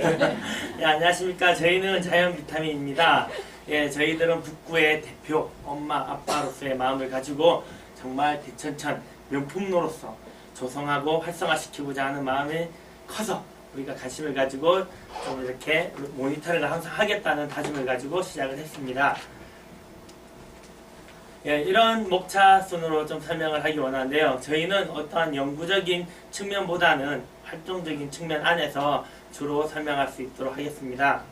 예, 안녕하십니까. 저희는 자연비타민입니다. 예, 저희들은 북구의 대표 엄마 아빠로서의 마음을 가지고 정말 대천천 명품로로서 조성하고 활성화시키고자 하는 마음이 커서 우리가 관심을 가지고 좀 이렇게 모니터링을 항상 하겠다는 다짐을 가지고 시작을 했습니다. 예, 이런 목차 순으로 좀 설명을 하기 원하는데요. 저희는 어떠한 연구적인 측면보다는 활동적인 측면 안에서 주로 설명할 수 있도록 하겠습니다.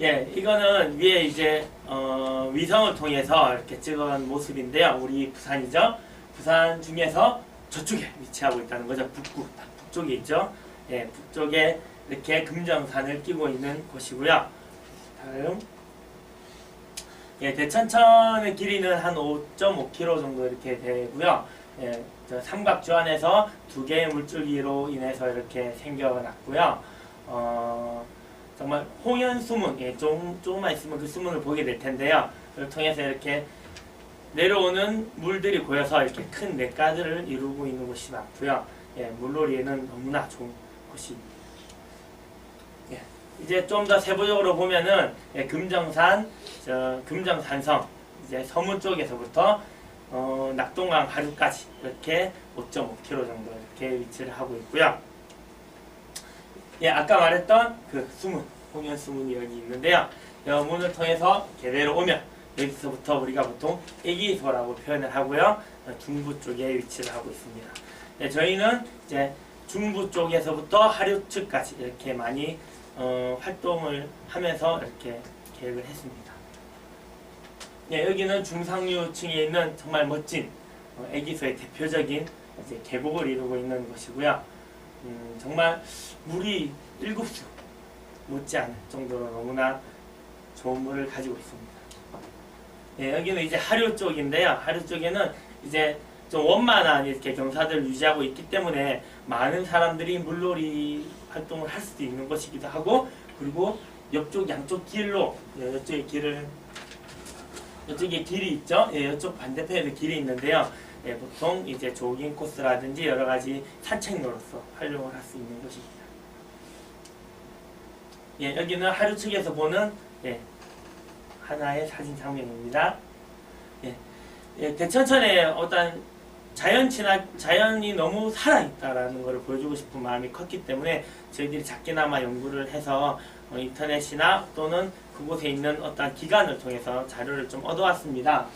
예, 이거는 위에 이제 위성을 통해서 이렇게 찍은 모습인데요. 우리 부산이죠. 부산 중에서 저쪽에 위치하고 있다는 거죠. 북구, 북쪽에 있죠. 예, 북쪽에 이렇게 금정산을 끼고 있는 곳이고요. 다음. 예, 대천천의 길이는 한 5.5km 정도 이렇게 되고요. 예, 저 삼각주 안에서 두 개의 물줄기로 인해서 이렇게 생겨났고요. 정말 홍연수문, 예, 조금만 있으면 그 수문을 보게 될 텐데요. 그걸 통해서 이렇게 내려오는 물들이 고여서 이렇게 큰 냇가들을 이루고 있는 곳이 많고요. 예, 물놀이에는 너무나 좋은 곳입니다. 예, 이제 좀 더 세부적으로 보면은 예, 금정산, 금정산성, 이제 서문 쪽에서부터 낙동강 하류까지 이렇게 5.5km 정도 이렇게 위치를 하고 있고요. 예, 아까 말했던 그 수문, 홍연수문이 여기 있는데요. 이 문을 통해서 개대로 오면 여기서부터 우리가 보통 애기소라고 표현을 하고요. 중부 쪽에 위치를 하고 있습니다. 예, 저희는 이제 중부 쪽에서부터 하류 측까지 이렇게 많이 활동을 하면서 이렇게 계획을 했습니다. 예, 여기는 중상류층에 있는 정말 멋진 애기소의 대표적인 이제 계곡을 이루고 있는 곳이고요. 정말 물이 7수 못지않을 정도로 너무나 좋은 물을 가지고 있습니다. 예, 여기는 이제 하류 쪽인데요. 하류 쪽에는 이제 좀 원만한 이렇게 경사들을 유지하고 있기 때문에 많은 사람들이 물놀이 활동을 할 수도 있는 것이기도 하고, 그리고 옆쪽 양쪽 길로 이쪽에 이쪽에 길이 있죠. 예, 이쪽 반대편에도 길이 있는데요. 예, 보통 이제 조깅 코스라든지 여러 가지 산책로로서 활용을 할 수 있는 곳입니다. 예, 여기는 하류 측에서 보는 예, 하나의 사진 장면입니다. 예, 예, 대천천에 어떤 자연이 너무 살아있다라는 것을 보여주고 싶은 마음이 컸기 때문에 저희들이 작게나마 연구를 해서 인터넷이나 또는 그곳에 있는 어떤 기관을 통해서 자료를 좀 얻어왔습니다.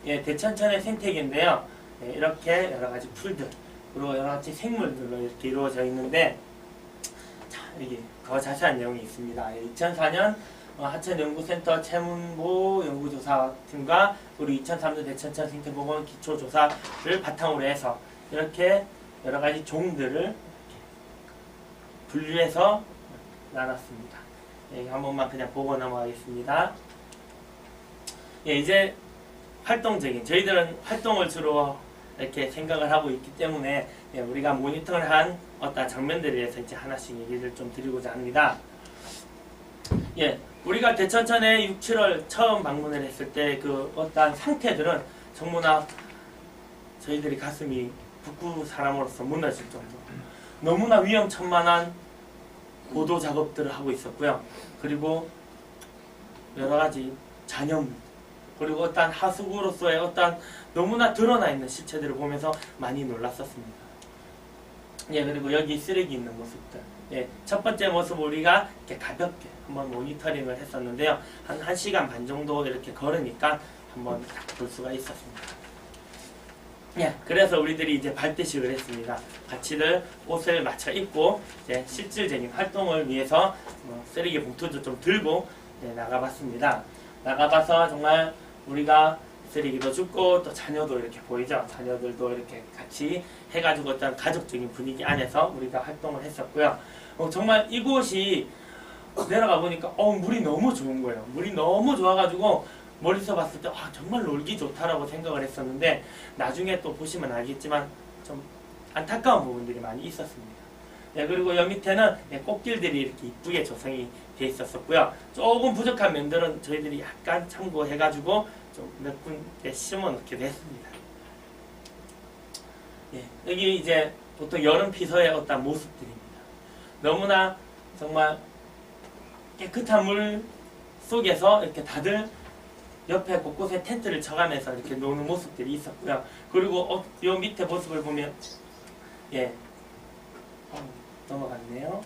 예, 대천천의 생태계인데요. 예, 이렇게 여러 가지 풀들, 그리고 여러 가지 생물들로 이렇게 이루어져 있는데, 자, 여기 더 자세한 내용이 있습니다. 예, 2004년 하천연구센터 최문보 연구조사팀과 우리 2003년 대천천 생태보건 기초조사를 바탕으로 해서 이렇게 여러 가지 종들을 이렇게 분류해서 나눴습니다. 예, 한 번만 그냥 보고 넘어가겠습니다. 예, 이제 활동적인, 저희들은 활동을 주로 이렇게 생각을 하고 있기 때문에 예, 우리가 모니터를 한 어떤 장면들에 대해서 이제 하나씩 얘기를 좀 드리고자 합니다. 예, 우리가 대천천에 6, 7월 처음 방문을 했을 때 그 어떤 상태들은 전부나 저희들이 가슴이 북구 사람으로서 무너질 정도 너무나 위험천만한 보도 작업들을 하고 있었고요. 그리고 여러 가지 잔여물, 그리고 어떤 하수구로서의 어떤 너무나 드러나 있는 실체들을 보면서 많이 놀랐었습니다. 예, 그리고 여기 쓰레기 있는 모습들. 예, 첫 번째 모습 우리가 이렇게 가볍게 한번 모니터링을 했었는데요. 한 1시간 반 정도 이렇게 걸으니까 한번 볼 수가 있었습니다. 예, 그래서 우리들이 이제 발대식을 했습니다. 같이들 옷을 맞춰 입고 이제 실질적인 활동을 위해서 쓰레기 봉투도 좀 들고 나가봤습니다. 나가봐서 정말 우리가 쓰레기도 줍고 또 자녀도 이렇게 보이죠. 자녀들도 이렇게 같이 해가지고 어떤 가족적인 분위기 안에서 우리가 활동을 했었고요. 정말 이곳이 내려가 보니까 물이 너무 좋은 거예요. 물이 너무 좋아가지고 멀리서 봤을 때 정말 놀기 좋다라고 생각을 했었는데, 나중에 또 보시면 알겠지만 좀 안타까운 부분들이 많이 있었습니다. 예, 그리고 여기 밑에는 꽃길들이 이렇게 이쁘게 조성이 돼 있었고요. 조금 부족한 면들은 저희들이 약간 참고해가지고 좀 몇 군데 심어 놓기도 했습니다. 예, 여기 이제 보통 여름 피서의 어떤 모습들입니다. 너무나 정말 깨끗한 물 속에서 이렇게 다들 옆에 곳곳에 텐트를 쳐가면서 이렇게 노는 모습들이 있었고요. 그리고 요 밑에 모습을 보면 예 넘어갔네요.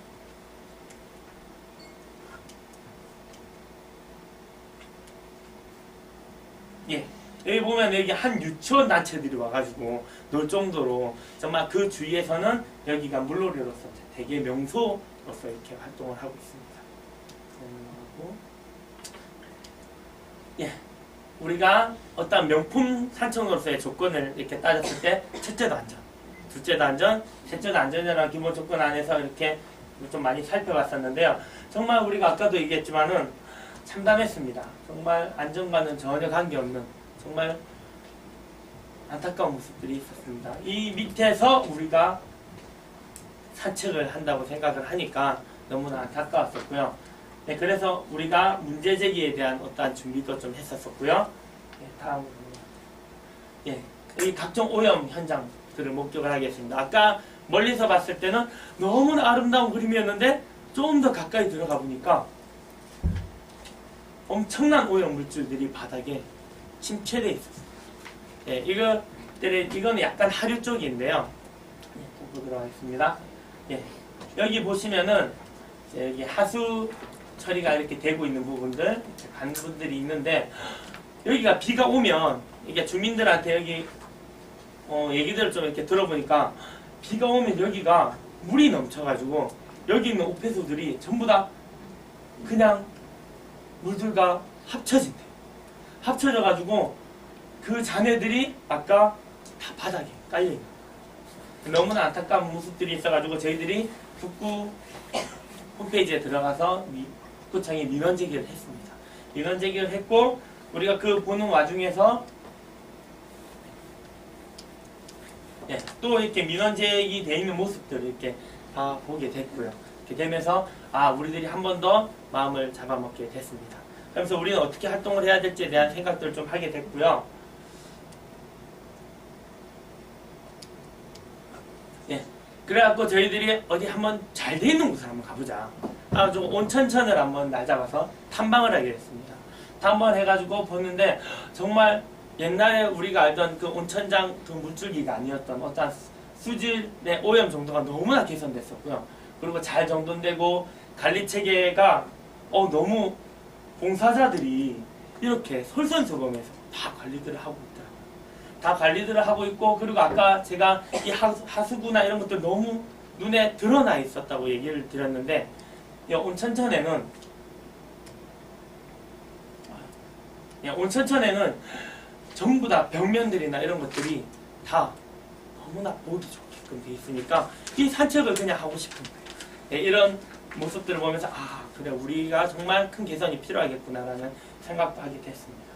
예 여기 보면 여기 한 유치원 단체들이 와가지고 놀 정도로 정말 그 주위에서는 여기가 물놀이로서 되게 명소로서 이렇게 활동을 하고 있습니다. 예, 우리가 어떤 명품 산청으로서의 조건을 이렇게 따졌을 때 첫째도 안전, 둘째도 안전, 셋째도 안전이라는 기본 조건 안에서 이렇게 좀 많이 살펴봤었는데요. 정말 우리가 아까도 얘기했지만은 참담했습니다. 정말 안전과는 전혀 관계없는 정말 안타까운 모습들이 있었습니다. 이 밑에서 우리가 산책을 한다고 생각을 하니까 너무나 안타까웠었고요. 네, 그래서 우리가 문제 제기에 대한 어떠한 준비도 좀 했었었고요. 네, 다음으로 예, 이 각종 오염 현장들을 목격을 하겠습니다. 아까 멀리서 봤을 때는 너무나 아름다운 그림이었는데 조금 더 가까이 들어가 보니까 엄청난 오염 물질들이 바닥에 침체되어 있었습니다. 예, 이거는 약간 하류 쪽인데요. 예, 또 보도록 하겠습니다. 예, 여기 보시면은 여기 하수 처리가 이렇게 되고 있는 부분들, 관분들이 있는데 여기가 비가 오면 이게 주민들한테 여기 얘기들을 좀 이렇게 들어보니까 비가 오면 여기가 물이 넘쳐가지고 여기 있는 옥폐수들이 전부 다 그냥 물들과 합쳐진대요. 합쳐져가지고 그 잔해들이 아까 다 바닥에 깔려있는 거예요. 너무나 안타까운 모습들이 있어가지고 저희들이 북구 홈페이지에 들어가서 북구청에 민원 제기를 했습니다. 민원 제기를 했고 우리가 그 보는 와중에서 예, 또 이렇게 민원 제기되어 있는 모습들을 이렇게 다 보게 됐고요. 이렇게 되면서 우리들이 한 번 더 마음을 잡아먹게 됐습니다. 그래서 우리는 어떻게 활동을 해야 될지에 대한 생각들을 좀 하게 됐고요. 예, 그래갖고 저희들이 어디 한번 잘 돼 있는 곳을 한번 가보자. 좀 온천천을 한번 날 잡아서 탐방을 하게 됐습니다. 탐방해가지고 보는데 정말 옛날에 우리가 알던 그 온천장 그 물줄기가 아니었던 어떤 수질의 오염 정도가 너무나 개선됐었고요. 그리고 잘 정돈되고 관리 체계가 너무 봉사자들이 이렇게 솔선수범해서 다 관리들을 하고 있더라고요. 다 관리들을 하고 있고 그리고 아까 제가 이 하수구나 이런 것들 너무 눈에 드러나 있었다고 얘기를 드렸는데 온천천에는 전부 다 벽면들이나 이런 것들이 다 너무나 보기 좋게끔 돼 있으니까 이 산책을 그냥 하고 싶은 거예요. 네, 이런 모습들을 보면서 그래 우리가 정말 큰 개선이 필요하겠구나라는 생각도 하게 됐습니다.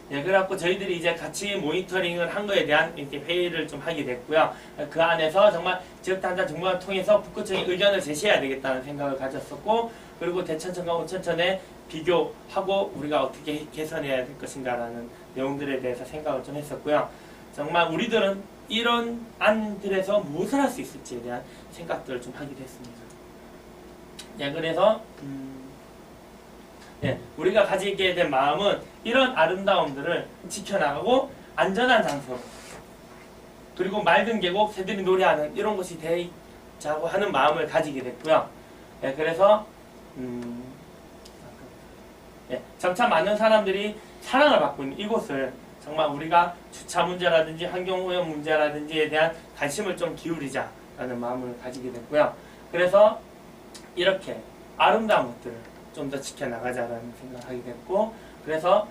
네, 그래갖고 저희들이 이제 같이 모니터링을 한 거에 대한 이렇게 회의를 좀 하게 됐고요. 그 안에서 정말 지역단장 정보를 통해서 북구청이 의견을 제시해야 되겠다는 생각을 가졌었고, 그리고 대천천과 온천천에 비교하고 우리가 어떻게 개선해야 될 것인가라는 내용들에 대해서 생각을 좀 했었고요. 정말 우리들은 이런 안들에서 무엇을 할 수 있을지에 대한 생각들을 좀 하게 됐습니다. 네, 그래서 우리가 가지게 된 마음은 이런 아름다움들을 지켜나가고 안전한 장소 그리고 맑은 계곡, 새들이 노래하는 이런 곳이 되자고 하는 마음을 가지게 됐고요. 그래서 점차 많은 사람들이 사랑을 받고 있는 이곳을 정말 우리가 주차 문제라든지 환경오염 문제라든지에 대한 관심을 좀 기울이자라는 마음을 가지게 됐고요. 그래서 이렇게 아름다운 것들을 좀 더 지켜나가자라는 생각을 하게 됐고, 그래서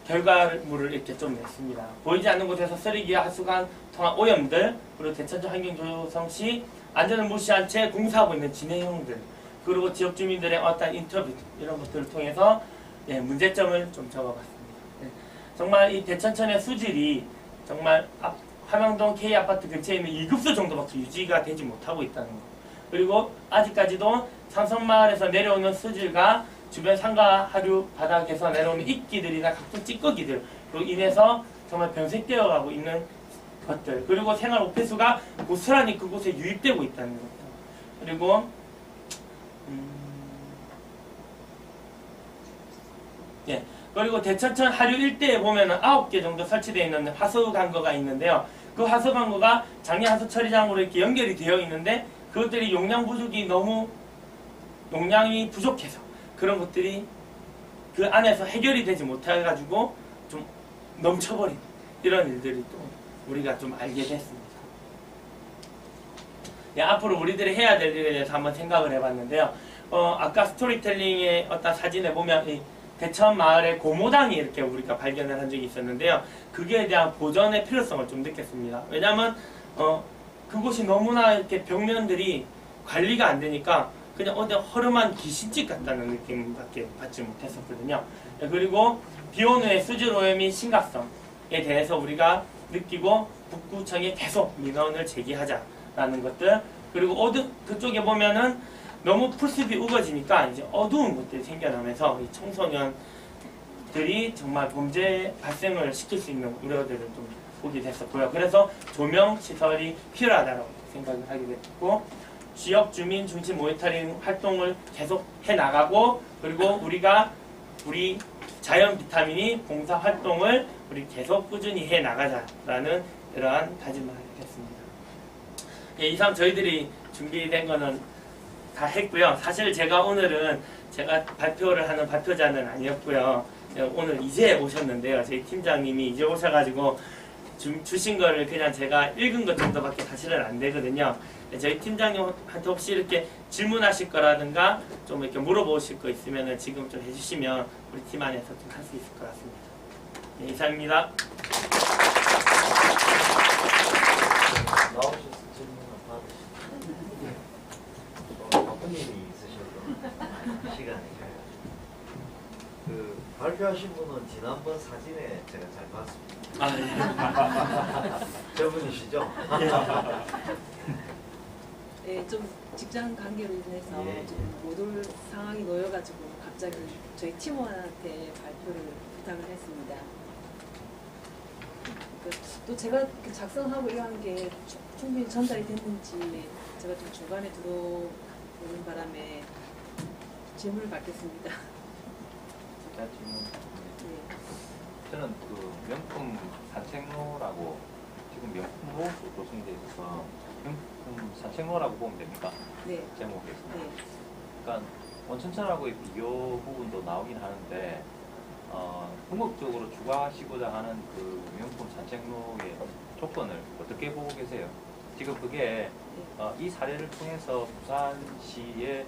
결과물을 이렇게 좀 냈습니다. 보이지 않는 곳에서 쓰레기와 하수관 통한 오염들, 그리고 대천천 환경조성시 안전을 무시한 채 공사하고 있는 진행형들, 그리고 지역 주민들의 어떤 인터뷰 이런 것들을 통해서 문제점을 좀 적어봤습니다. 정말 이 대천천의 수질이 정말 화명동 K아파트 근처에 있는 2급수 정도밖에 유지가 되지 못하고 있다는 것, 그리고 아직까지도 삼성마을에서 내려오는 수질과 주변 산과 하류 바닥에서 내려오는 이끼들이나 각종 찌꺼기들로 인해서 정말 변색되어가고 있는 것들, 그리고 생활 오폐수가 고스란히 그곳에 유입되고 있다는 것들, 그리고 예, 그리고 대천천 하류 일대에 보면은 9개 정도 설치되어 있는 하수관거가 있는데요. 그 하수관거가 장례 하수 처리장으로 이렇게 연결이 되어 있는데 그것들이 용량 부족이 너무 용량이 부족해서 그런 것들이 그 안에서 해결이 되지 못해가지고 좀 넘쳐버린 이런 일들이 또 우리가 좀 알게 됐습니다. 예, 앞으로 우리들이 해야 될 일에 대해서 한번 생각을 해봤는데요. 아까 스토리텔링의 어떤 사진에 보면 이 대천 마을의 고모당이 이렇게 우리가 발견을 한 적이 있었는데요. 그게 대한 보존의 필요성을 좀 느꼈습니다. 왜냐하면 그곳이 너무나 이렇게 벽면들이 관리가 안 되니까 그냥 어디 허름한 귀신집 같다는 느낌밖에 받지 못했었거든요. 그리고 비온 후에 수질 오염의 심각성에 대해서 우리가 느끼고 북구청에 계속 민원을 제기하자라는 것들, 그리고 그쪽에 보면은 너무 풀숲이 우거지니까 이제 어두운 것들이 생겨나면서 이 청소년들이 정말 범죄 발생을 시킬 수 있는 우려들을 좀 보게 됐었고요. 그래서 조명 시설이 필요하다고 생각을 하게 됐고, 지역 주민 중심 모니터링 활동을 계속 해 나가고, 그리고 우리 자연 비타민이 봉사 활동을 우리 계속 꾸준히 해 나가자라는 이러한 다짐을 하게 됐습니다. 예, 이상 저희들이 준비된 거는 다 했고요. 사실 오늘은 제가 발표를 하는 발표자는 아니었고요. 오늘 이제 오셨는데요. 저희 팀장님이 이제 오셔가지고 주신 거를 그냥 제가 읽은 것 정도밖에 사실은 안 되거든요. 저희 팀장님한테 혹시 이렇게 질문하실 거라든가 좀 이렇게 물어보실 거 있으면 지금 좀 해주시면 우리 팀 안에서 좀 할 수 있을 것 같습니다. 네, 이상입니다. 나오셔서 질문을 받으시죠. 바쁜 일이 있으셔도 시간이 가요. 발표하신 분은 지난번 사진에 제가 잘 봤습니다. 아, 네. 저분이시죠? 네, 좀 직장 관계로 인해서 예, 예. 좀 못 올 상황이 놓여가지고 갑자기 저희 팀원한테 발표를 부탁을 했습니다. 또 제가 작성하고 이런 게 충분히 전달이 됐는지 제가 좀 중간에 들어오는 바람에 질문을 받겠습니다. 제가 질문. 네. 저는 명품 산책로라고 지금 명품으로 조성되어 있어서 명품 산책로라고 보면 됩니까? 네. 제목에서. 네. 그러니까 원천천하고의 비교 부분도 나오긴 하는데 궁극적으로 추가하시고자 하는 그 명품 산책로의 조건을 어떻게 보고 계세요? 지금 그게 이 사례를 통해서 부산시의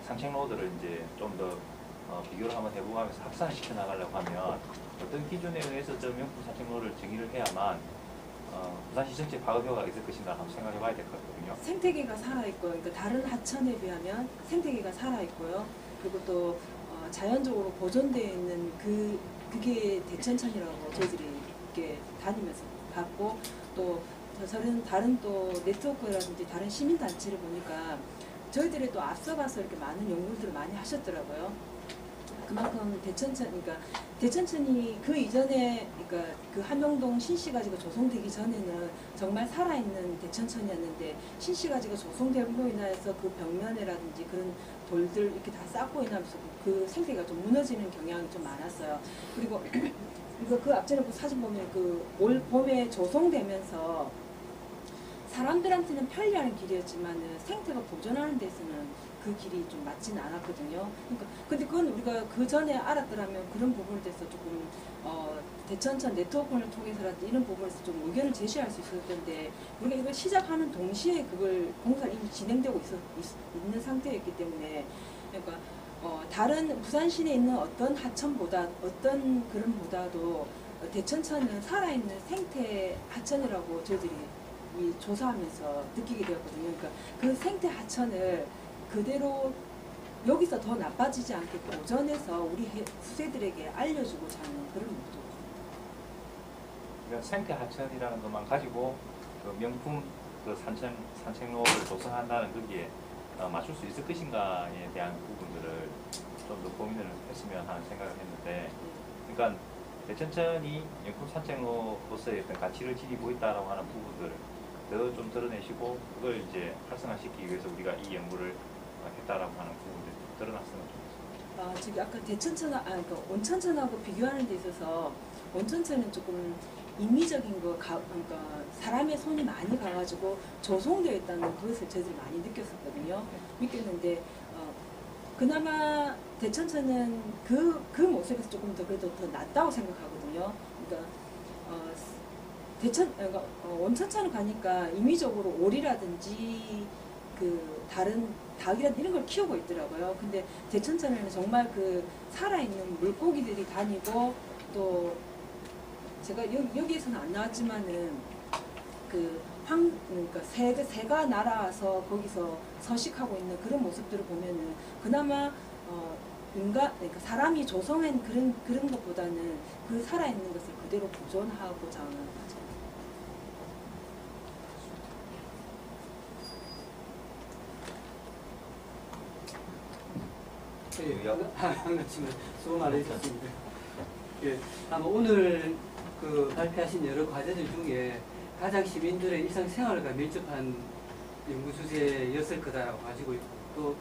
산책로들을 이제 좀 더 비교를 한번 해보고 하면서 확산시켜 나가려고 하면 어떤 기준에 의해서 저 명품 산책로를 정의를 해야만 부산시 전체 파급 효과가 있을 것인가 한번 생각해 봐야 될 것 같거든요. 생태계가 살아있고요. 그러니까 다른 하천에 비하면 생태계가 살아있고요. 그리고 또 자연적으로 보존되어 있는 그게 대천천이라고 저희들이 이렇게 다니면서 봤고, 또 다른 또 네트워크라든지 다른 시민단체를 보니까 저희들이 또 앞서가서 이렇게 많은 연구들을 많이 하셨더라고요. 그만큼 그러니까 대천천이 그 이전에, 그러니까 그 함영동 신시가지가 조성되기 전에는 정말 살아있는 대천천이었는데, 신시가지가 조성됨으로 인해서 그 벽면이라든지 그런 돌들 이렇게 다 쌓고 인하면서 그 생태계가 좀 무너지는 경향이 좀 많았어요. 그리고 그 앞전에 그 사진 보면 올 봄에 조성되면서 사람들한테는 편리한 길이었지만 생태가 보존하는 데서는 그 길이 좀 맞지는 않았거든요. 그러니까 근데 그건 우리가 그 전에 알았더라면 그런 부분에 대해서 조금 대천천 네트워크를 통해서라든지 이런 부분에서 좀 의견을 제시할 수 있을 텐데, 우리가 이걸 시작하는 동시에 그걸 공사가 이미 진행되고 있는 상태였기 때문에, 그러니까 다른 부산 시내에 있는 어떤 하천보다 어떤 그런보다도 대천천은 살아있는 생태 하천이라고 저희들이 조사하면서 느끼게 되었거든요. 그러니까 그 생태 하천을 그대로 여기서 더 나빠지지 않게 보존해서 우리 후세들에게 알려주고자 하는 그런 목적. 그러니까 생태 하천이라는 것만 가지고 그 명품 산책로를 조성한다는 거기에 맞출 수 있을 것인가에 대한 부분들을 좀 좀 더 고민을 했으면 하는 생각을 했는데, 그러니까 대천천이 명품 산책로로서의 어떤 가치를 지니고 있다라고 하는 부분들을 더 좀 드러내시고, 그걸 이제 활성화시키기 위해서 우리가 이 연구를 했다라고 하는 부분들이 드러났으면 좋겠습니다. 아, 저기 아까 그러니까 온천천하고 비교하는 데 있어서 온천천은 조금 인위적인 그러니까 사람의 손이 많이 가가지고 조성되어 있다는 그것을 저희들이 많이 느꼈었거든요. 느꼈는데 그나마 대천천은 그 모습에서 조금 더 그래도 더 낫다고 생각하거든요. 그러니까 온천천을 가니까 임의적으로 오리라든지 그 다른 닭이라든지 이런 걸 키우고 있더라고요. 근데 대천천에는 정말 그 살아있는 물고기들이 다니고 또 제가 여기에서는 안 나왔지만은 그러니까 새가 날아와서 거기서 서식하고 있는 그런 모습들을 보면은 그나마 그러니까 사람이 조성한 그런 것보다는 그 살아있는 것을 그대로 보존하고자 하는 거죠. 한 가지만 수고 많으셨습니다. 예, 아마 오늘 그 발표하신 여러 과제들 중에 가장 시민들의 일상생활과 밀접한 연구 주제였을 거다라고 가지고 있고, 또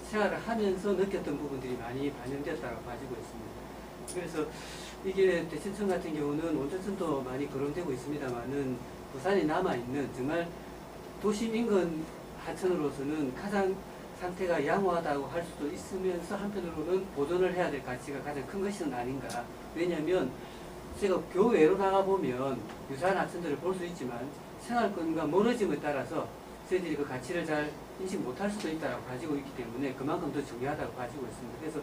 생활을 하면서 느꼈던 부분들이 많이 반영됐다고 가지고 있습니다. 그래서 이게 대천천 같은 경우는 온천천도 많이 거론되고 있습니다만은 부산에 남아있는 정말 도심 인근 하천으로서는 가장 상태가 양호하다고 할 수도 있으면서 한편으로는 보존을 해야 될 가치가 가장 큰 것은 아닌가. 왜냐하면 제가 교외로 나가보면 유사한 하천들을 볼 수 있지만 생활권과 멀어짐에 따라서 저희들이 그 가치를 잘 인식 못할 수도 있다고 가지고 있기 때문에 그만큼 더 중요하다고 가지고 있습니다. 그래서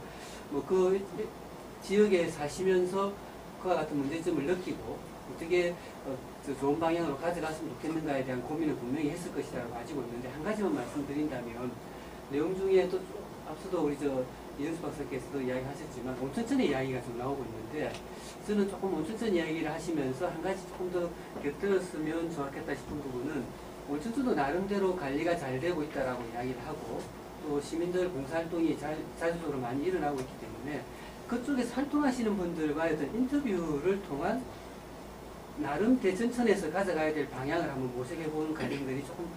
뭐 그 지역에 사시면서 그와 같은 문제점을 느끼고 어떻게 좋은 방향으로 가져갔으면 좋겠는가에 대한 고민을 분명히 했을 것이라고 가지고 있는데, 한 가지만 말씀드린다면 내용 중에 또 앞서도 우리 이현수 박사께서도 이야기하셨지만 온천천의 이야기가 좀 나오고 있는데, 저는 조금 온천천 이야기를 하시면서 한 가지 조금 더 곁들였으면 좋았겠다 싶은 부분은, 온천천도 나름대로 관리가 잘 되고 있다라고 이야기를 하고 또 시민들 봉사활동이 자주적으로 많이 일어나고 있기 때문에 그쪽에서 활동하시는 분들과의 어떤 인터뷰를 통한 나름 대천천에서 가져가야 될 방향을 한번 모색해보는 과정들이 조금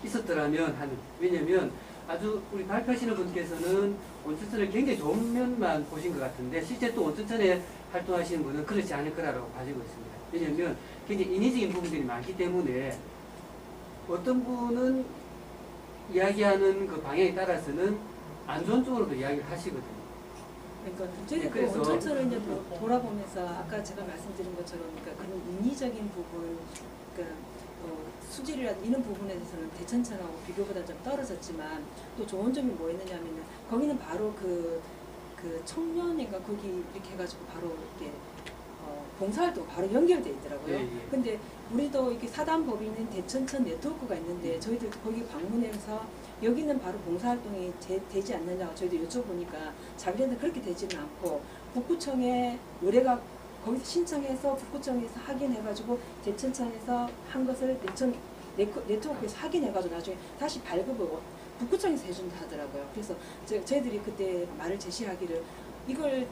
있었더라면 하는. 왜냐면 아주 우리 발표하시는 분께서는 온천천을 굉장히 좋은 면만 보신 것 같은데 실제 또 온천천에 활동하시는 분은 그렇지 않을 거라고 가지고 있습니다. 왜냐하면 굉장히 인위적인 부분들이 많기 때문에 어떤 분은 이야기하는 그 방향에 따라서는 안 좋은 쪽으로도 이야기를 하시거든요. 그러니까 저희가 그래서 온천천을 이제 돌아보면서 아까 제가 말씀드린 것처럼 그러니까 그런 인위적인 부분, 그러니까 수질이라든 이런 부분에 대해서는 대천천하고 비교보다 좀 떨어졌지만 또 좋은 점이 뭐였느냐면은 거기는 바로 그 청년인가 거기 이렇게 해가지고 바로 이렇게 봉사활동 바로 연결돼 있더라고요. 예, 예. 근데 우리도 이렇게 사단법이 있는 대천천 네트워크가 있는데 저희들 거기 방문해서 여기는 바로 봉사활동이 되지 않느냐고 저희들 여쭤보니까 자기네들 그렇게 되지는 않고 북구청에 의뢰가 거기서 신청해서 북구청에서 확인해가지고 대천천에서 한 것을 네트워크에서 확인해가지고 나중에 다시 발급을 북구청에서 해준다 하더라고요. 그래서 저희들이 그때 말을 제시하기를 이걸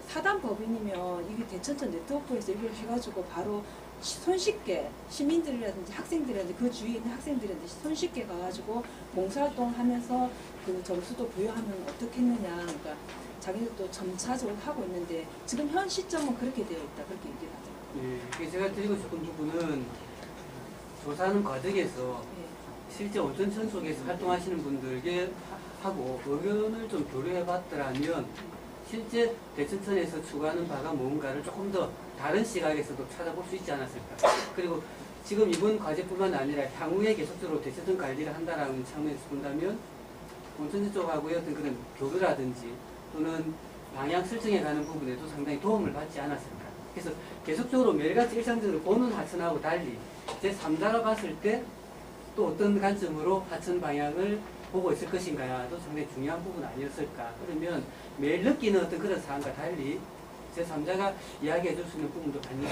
사단법인이면 이게 대천천 네트워크에서 이걸 해가지고 바로 손쉽게 시민들이라든지 학생들이라든지 그 주위에 있는 학생들이라든지 손쉽게 가가지고 봉사활동 하면서 그 점수도 부여하면 어떻겠느냐. 그러니까 자기들도 점차적으로 하고 있는데 지금 현 시점은 그렇게 되어 있다. 그렇게 얘기를 하죠. 예, 제가 드리고 싶은 부분은 조사하는 과정에서 실제 온천천 속에서 활동하시는 분들께 하고 의견을 좀 교류해 봤더라면 실제 대천천에서 추구하는 바가 뭔가를 조금 더 다른 시각에서도 찾아볼 수 있지 않았을까. 그리고 지금 이번 과제뿐만 아니라 향후에 계속적으로 대천천 관리를 한다라는 측면에서 본다면 온천천 쪽하고의 어떤 그런 교류라든지 또는 방향 설정해 가는 부분에도 상당히 도움을 받지 않았을까. 그래서 계속적으로 매일같이 일상적으로 보는 하천하고 달리 제3자가 봤을 때 또 어떤 관점으로 하천 방향을 보고 있을 것인가도 상당히 중요한 부분 아니었을까. 그러면 매일 느끼는 어떤 그런 사안과 달리 제3자가 이야기해 줄 수 있는 부분도 많이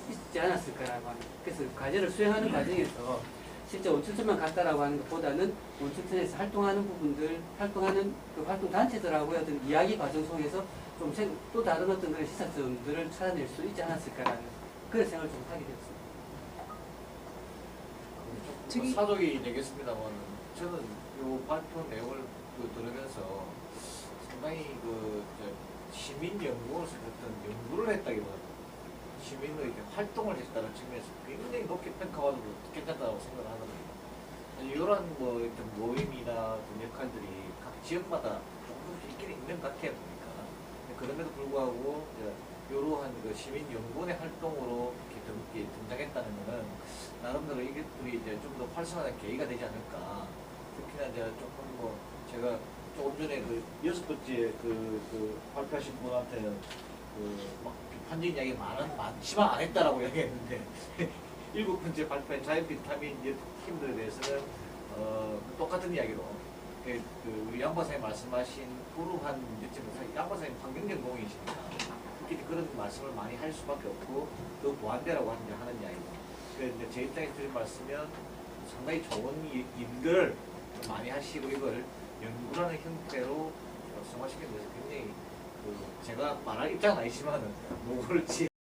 있지 않았을까라고 합니다. 그래서 과제를 수행하는 과정에서 실제 원천천만 갔다라고 하는 것보다는 원천천에서 활동하는 부분들, 활동하는 그 활동 단체들하고의 어떤 이야기 과정 속에서 좀 또 다른 어떤 그런 시사점들을 찾아낼 수 있지 않았을까라는 그런 생각을 좀 하게 되었습니다. 저기- 사족이 되겠습니다만 저는 요 발표 내용을 들으면서 상당히 시민 연구원에서 어떤 연구를 했다기보다 시민의 이렇게 활동을 했다는 측면에서 굉장히 높게 평가받아도 괜찮다고 생각을 하거든요. 이런 어떤 모임이나 그런 역할들이 각 지역마다 조금씩 있긴 있는 것 같아요 보니까. 그럼에도 불구하고 이러한 시민 연구원의 활동으로 이렇게 등장했다는 것은 나름대로 이것들이 좀 더 활성화된 계기가 되지 않을까. 특히나 조금 제가 조금 전에 6번째 발표하신 분한테는 막 비판적인 이야기 많지만 안 했다라고 이야기했는데 7번째 발표한 자연 비타민 팀들에 대해서는 똑같은 이야기로 우리 양 박사님 말씀하신 그러한 문제점은 사실 양 박사님 환경전공이시니까 특히 그런 말씀을 많이 할 수밖에 없고 더 보완되라고 하는 이야기고. 그런데 제 입장에서 드린 말씀은 상당히 좋은 일들을 많이 하시고 이걸 연구라는 형태로 성화시키는 데서 굉장히 제가 말할 입장은 아니지만은 노고를